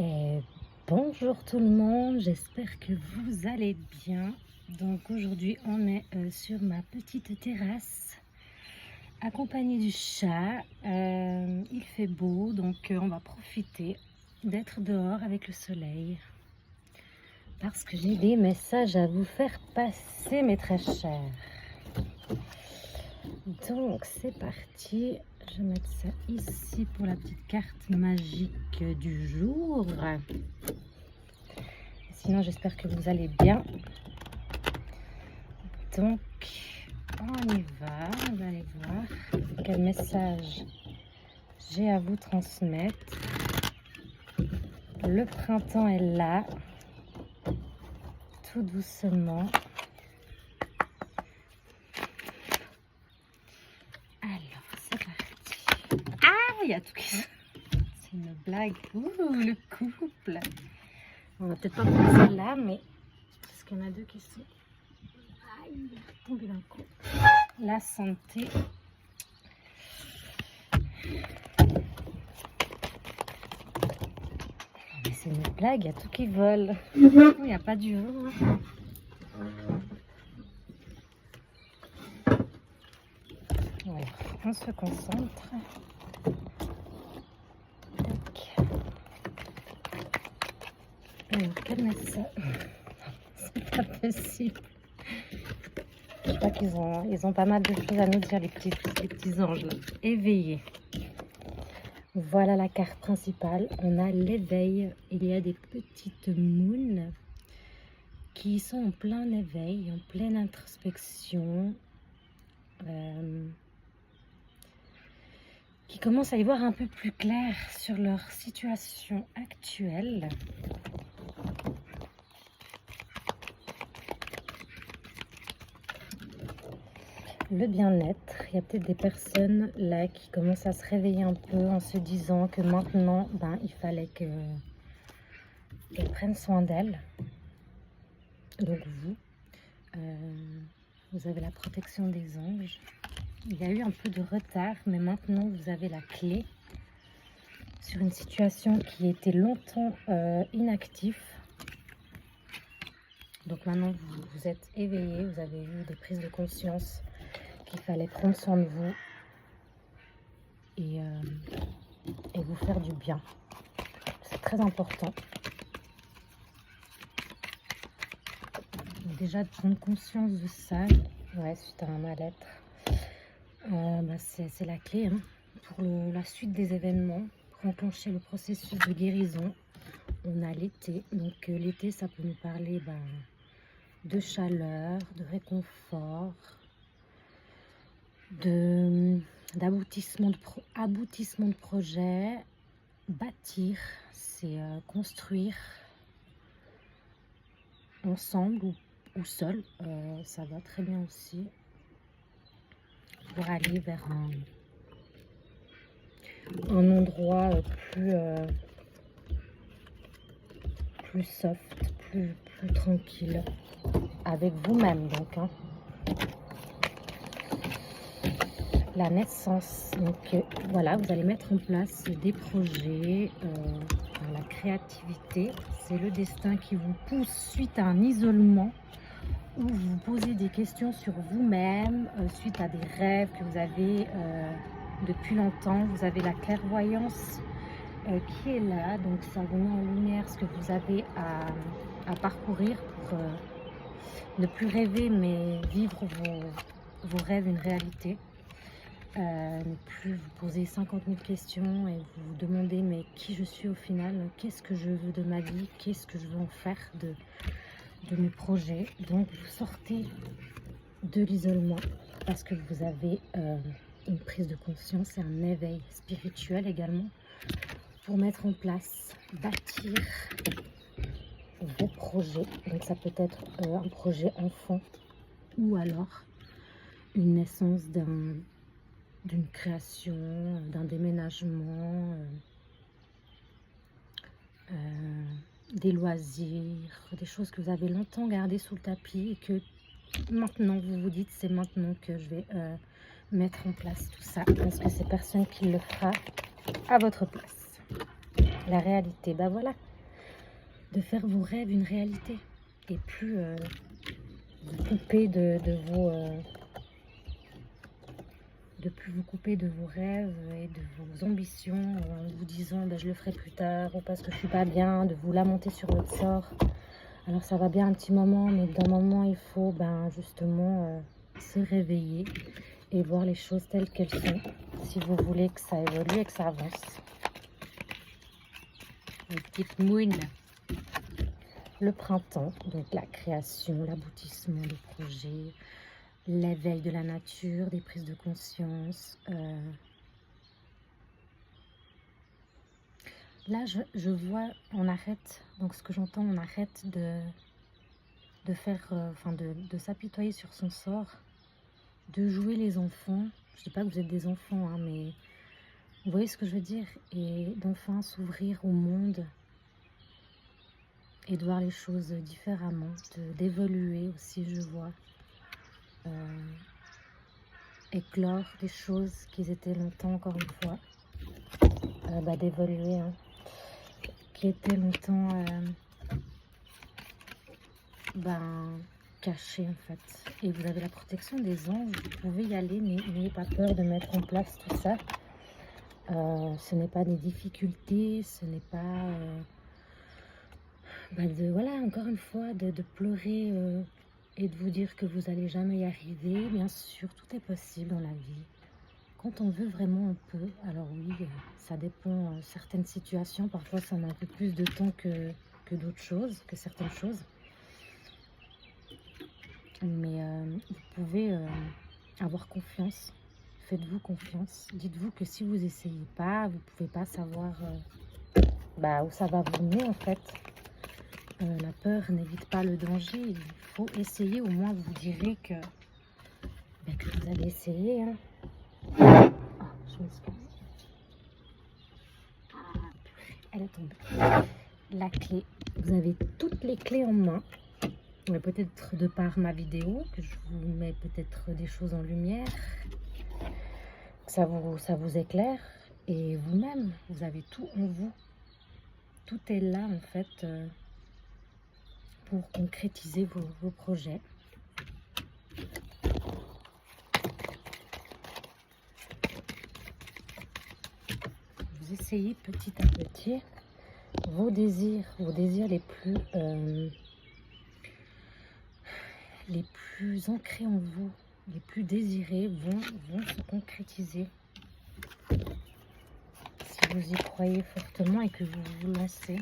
Et bonjour tout le monde, j'espère que vous allez bien. Donc aujourd'hui on est sur ma petite terrasse accompagnée du chat. Il fait beau, donc on va profiter d'être dehors avec le soleil parce que j'ai des messages à vous faire passer, mes très chers. Donc c'est parti, je vais mettre ça ici pour la petite carte magique du jour. Sinon j'espère que vous allez bien. Donc on y va, vous allez voir quel message j'ai à vous transmettre. Le printemps est là, tout doucement. Alors c'est parti. Ah, il y a tout qui... C'est une blague. Ouh, le couple. On va peut-être pas prendre celle-là, mais parce qu'il y en a deux qui sont... Aïe, tombé d'un coup. La santé. Mais c'est une blague, il y a tout qui vole. Il n'y a pas du vent. Voilà, on se concentre. Tac. Alors, quel message? C'est pas possible. Je crois qu'ils ont pas mal de choses à nous dire, les petits anges là. Éveillés. Voilà la carte principale. On a l'éveil. Il y a des petites moons qui sont en plein éveil, en pleine introspection, qui commencent à y voir un peu plus clair sur leur situation actuelle. Le bien-être, il y a peut-être des personnes là qui commencent à se réveiller un peu en se disant que maintenant, il fallait qu'elles prennent soin d'elles. Donc vous avez la protection des anges. Il y a eu un peu de retard, mais maintenant vous avez la clé sur une situation qui était longtemps inactive. Donc maintenant vous êtes éveillé, vous avez eu des prises de conscience qu'il fallait prendre soin de vous et vous faire du bien. C'est très important. Déjà de prendre conscience de ça, ouais, suite à un mal-être, c'est la clé hein, pour la suite des événements, pour enclencher le processus de guérison. On a l'été, donc l'été ça peut nous parler de chaleur, de réconfort, d'aboutissement aboutissement de projet. Bâtir, c'est construire ensemble ou seul, ça va très bien aussi, pour aller vers un endroit plus soft, plus tranquille avec vous-même. Donc la naissance, donc voilà, vous allez mettre en place des projets, la créativité, c'est le destin qui vous pousse suite à un isolement où vous vous posez des questions sur vous-même, suite à des rêves que vous avez depuis longtemps. Vous avez la clairvoyance qui est là, donc ça vous met en lumière ce que vous avez à parcourir pour ne plus rêver mais vivre vos rêves une réalité. Ne plus vous poser 50 000 questions et vous demander mais qui je suis au final, qu'est-ce que je veux de ma vie, qu'est-ce que je veux en faire de mes projets. Donc vous sortez de l'isolement parce que vous avez une prise de conscience et un éveil spirituel également pour mettre en place, bâtir vos projets. Donc ça peut être un projet enfant ou alors une naissance d'une création, d'un déménagement, des loisirs, des choses que vous avez longtemps gardées sous le tapis et que maintenant vous vous dites c'est maintenant que je vais mettre en place tout ça, parce que c'est personne qui le fera à votre place. la réalité. Bah voilà, de faire vos rêves une réalité et plus vous couper de vos de plus vous couper de vos rêves et de vos ambitions en vous disant ben, je le ferai plus tard ou parce que je suis pas bien, de vous lamenter sur votre sort. Alors ça va bien un petit moment, mais d'un moment il faut ben, justement se réveiller et voir les choses telles qu'elles sont si vous voulez que ça évolue et que ça avance. Les petites mouines. Le printemps, donc la création, l'aboutissement des projets, l'éveil de la nature, des prises de conscience. Là, je vois, on arrête, donc ce que j'entends, on arrête de faire, enfin de s'apitoyer sur son sort, de jouer les enfants. Je ne dis pas que vous êtes des enfants, hein, mais vous voyez ce que je veux dire, et d'enfin s'ouvrir au monde et de voir les choses différemment, d'évoluer aussi, je vois. Éclore des choses qui étaient longtemps, encore une fois, d'évoluer, hein, qui étaient longtemps cachées en fait. Et vous avez la protection des anges, vous pouvez y aller, n'ayez pas peur de mettre en place tout ça. Ce n'est pas des difficultés, ce n'est pas voilà, encore une fois, de pleurer et de vous dire que vous n'allez jamais y arriver. Bien sûr, tout est possible dans la vie. Quand on veut vraiment, on peut. Alors oui, ça dépend certaines situations. Parfois, ça met un peu plus de temps que d'autres choses, que certaines choses. Mais vous pouvez avoir confiance. Faites-vous confiance. Dites-vous que si vous n'essayez pas, vous ne pouvez pas savoir où ça va vous mener en fait. La peur n'évite pas le danger. Il faut essayer. Au moins, vous direz que vous allez essayer. Hein. Ah, je m'excuse. Elle est tombée. La clé. Vous avez toutes les clés en main. Peut-être de par ma vidéo, que je vous mets peut-être des choses en lumière. Que ça vous éclaire. Et vous-même, vous avez tout en vous. Tout est là, en fait, pour concrétiser vos projets. Vous essayez petit à petit vos désirs les plus ancrés en vous, les plus désirés vont se concrétiser. Si vous y croyez fortement et que vous vous lancez.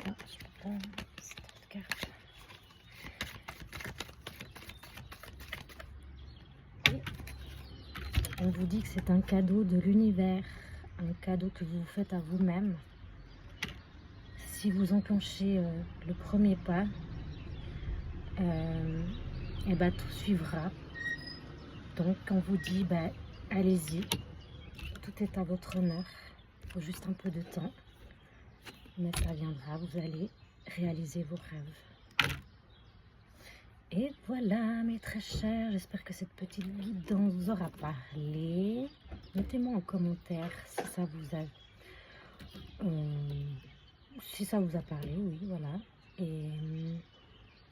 Ah, je peux pas cette carte. Et on vous dit que c'est un cadeau de l'univers, un cadeau que vous faites à vous-même. Si vous enclenchez le premier pas, tout suivra. Donc on vous dit, allez-y, tout est à votre honneur. Il faut juste un peu de temps, mais ça viendra, vous allez réaliser vos rêves. Et voilà mes très chers, j'espère que cette petite vidéo vous aura parlé. Mettez-moi en commentaire si ça vous a parlé, oui, voilà. Et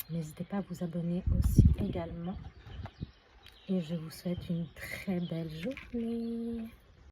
n'hésitez pas à vous abonner aussi également. Et je vous souhaite une très belle journée.